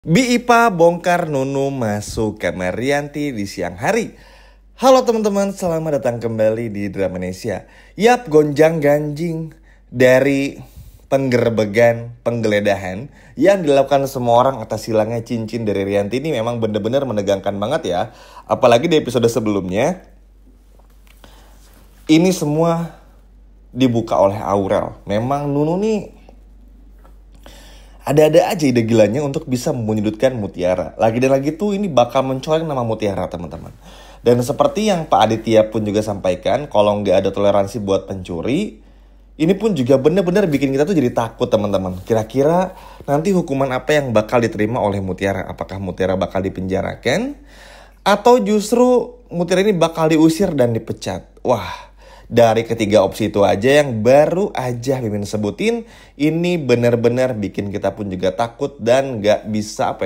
Bi bongkar Nunu masuk kamar Rianti di siang hari. Halo teman-teman, selamat datang kembali di Dramanesia. Yap, gonjang ganjing dari penggerbegan, penggeledahan yang dilakukan semua orang atas hilangnya cincin dari Rianti ini memang benar-benar menegangkan banget ya. Apalagi di episode sebelumnya, ini semua dibuka oleh Aurel. Memang Nunu nih ada-ada aja ide gilanya untuk bisa menyudutkan Mutiara. Lagi dan lagi tuh ini bakal mencoreng nama Mutiara, teman-teman. Dan seperti yang Pak Aditya pun juga sampaikan, kalau nggak ada toleransi buat pencuri, ini pun juga benar-benar bikin kita tuh jadi takut, teman-teman. Kira-kira nanti hukuman apa yang bakal diterima oleh Mutiara? Apakah Mutiara bakal dipenjarakan? Atau justru Mutiara ini bakal diusir dan dipecat? Wah, dari ketiga opsi itu aja yang baru aja Mimin sebutin, ini benar-benar bikin kita pun juga takut dan gak bisa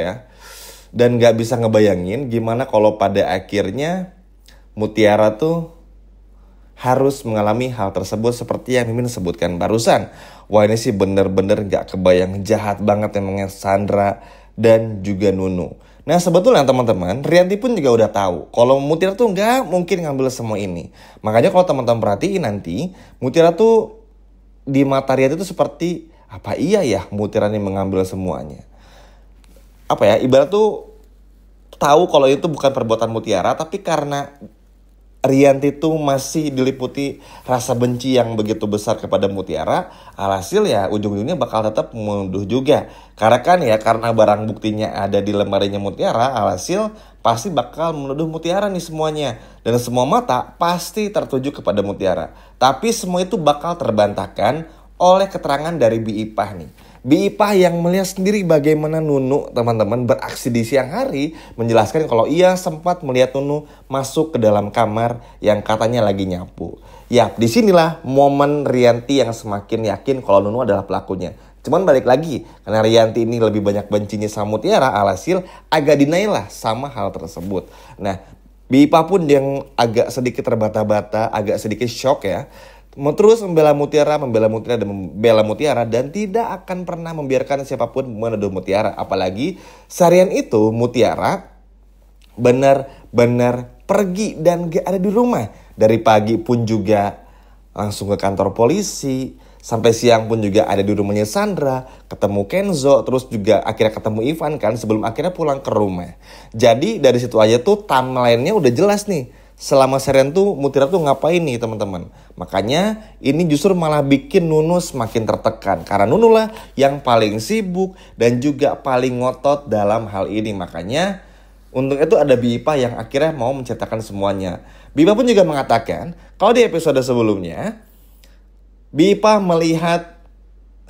dan gak bisa ngebayangin gimana kalau pada akhirnya Mutiara tuh harus mengalami hal tersebut seperti yang Mimin sebutkan barusan. Wah, ini sih bener-bener gak kebayang, jahat banget emangnya Sandra dan juga Nunu. Nah sebetulnya teman-teman, Rianti pun juga udah tahu kalau Mutiara tuh nggak mungkin ngambil semua ini. Makanya kalau teman-teman perhatiin nanti, Mutiara tuh di mata Rianti tuh seperti, apa iya ya Mutiara ini mengambil semuanya? Ibarat tuh tahu kalau itu bukan perbuatan Mutiara, tapi karena Rianti tuh masih diliputi rasa benci yang begitu besar kepada Mutiara, alhasil ya ujung-ujungnya bakal tetap menuduh juga. Karena barang buktinya ada di lemarinya Mutiara, alhasil pasti bakal menuduh Mutiara nih semuanya. Dan semua mata pasti tertuju kepada Mutiara. Tapi semua itu bakal terbantahkan oleh keterangan dari Bi Ipah nih. Bi Ipah yang melihat sendiri bagaimana Nunu, teman-teman, beraksi di siang hari, menjelaskan kalau ia sempat melihat Nunu masuk ke dalam kamar yang katanya lagi nyapu. Ya, disinilah momen Rianti yang semakin yakin kalau Nunu adalah pelakunya. Cuman balik lagi, karena Rianti ini lebih banyak bencinya sama Mutiara, alhasil agak denial lah sama hal tersebut. Nah, Bi Ipah pun yang agak sedikit terbata-bata, agak sedikit shock ya. Terus membela Mutiara dan tidak akan pernah membiarkan siapapun menuduh Mutiara. Apalagi seharian itu Mutiara benar-benar pergi dan gak ada di rumah. Dari pagi pun juga langsung ke kantor polisi. Sampai siang pun juga ada di rumahnya Sandra, ketemu Kenzo, terus juga akhirnya ketemu Ivan kan sebelum akhirnya pulang ke rumah. Jadi dari situ aja tuh timeline-nya udah jelas nih. Selama seharian tuh Mutiara tuh ngapain nih teman-teman. Makanya ini justru malah bikin Nunu semakin tertekan. Karena Nunu lah yang paling sibuk dan juga paling ngotot dalam hal ini. Makanya untuk itu ada Bi Ipah yang akhirnya mau menceritakan semuanya. Bi Ipah pun juga mengatakan kalau di episode sebelumnya Bi Ipah melihat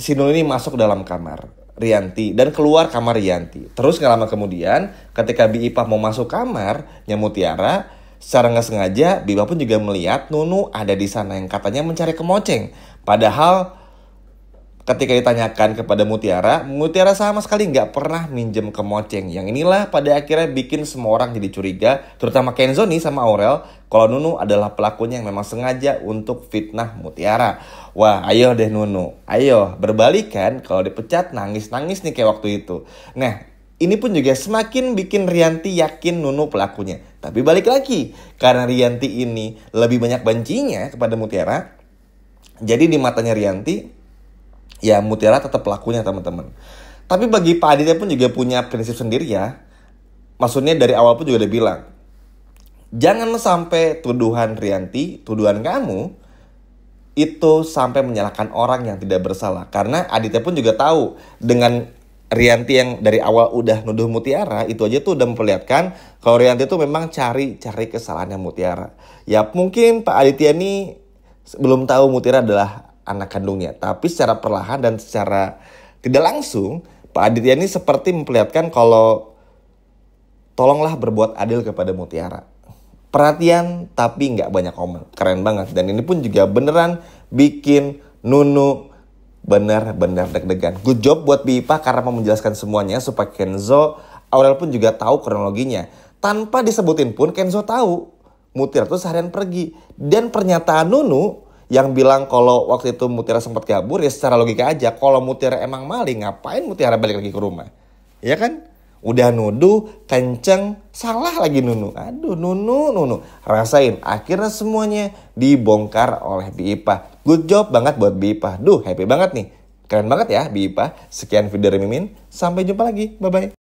si Nunu ini masuk dalam kamar Rianti dan keluar kamar Rianti. Terus gak lama kemudian ketika Bi Ipah mau masuk kamarnya Mutiara, secara nggak sengaja, Bi Ipah pun juga melihat Nunu ada di sana yang katanya mencari kemoceng. Padahal ketika ditanyakan kepada Mutiara sama sekali nggak pernah minjem kemoceng. Yang inilah pada akhirnya bikin semua orang jadi curiga, terutama Kenzo nih sama Aurel, kalau Nunu adalah pelakunya yang memang sengaja untuk fitnah Mutiara. Wah, ayo deh Nunu, ayo berbalikan kalau dipecat nangis-nangis nih kayak waktu itu. Nah, ini pun juga semakin bikin Rianti yakin Nunu pelakunya. Tapi balik lagi, karena Rianti ini lebih banyak bencinya kepada Mutiara, jadi di matanya Rianti, ya Mutiara tetap pelakunya teman-teman. Tapi bagi Pak Aditya pun juga punya prinsip sendiri ya. Maksudnya dari awal pun juga udah bilang, jangan sampai tuduhan Rianti, tuduhan kamu, itu sampai menyalahkan orang yang tidak bersalah. Karena Aditya pun juga tahu dengan Rianti yang dari awal udah nuduh Mutiara, itu aja tuh udah memperlihatkan kalau Rianti tuh memang cari kesalahannya Mutiara. Ya mungkin Pak Aditya ini belum tahu Mutiara adalah anak kandungnya, tapi secara perlahan dan secara tidak langsung Pak Aditya ini seperti memperlihatkan kalau tolonglah berbuat adil kepada Mutiara. Perhatian tapi nggak banyak omel, keren banget. Dan ini pun juga beneran bikin Nunu benar-benar deg-degan. Good job buat Bi Ipah karena mau menjelaskan semuanya supaya Kenzo, Aurel pun juga tahu kronologinya. Tanpa disebutin pun Kenzo tahu Mutiara tuh seharian pergi. Dan pernyataan Nunu yang bilang kalau waktu itu Mutiara sempat kabur, ya secara logika aja kalau Mutiara emang maling, ngapain Mutiara balik lagi ke rumah? Ya kan? Udah nuduh, kenceng, salah lagi Nunu. Aduh, Nunu. Rasain, akhirnya semuanya dibongkar oleh Bi Ipah. Good job banget buat Bi Ipah. Duh, happy banget nih. Keren banget ya Bi Ipah. Sekian video dari Mimin. Sampai jumpa lagi. Bye-bye.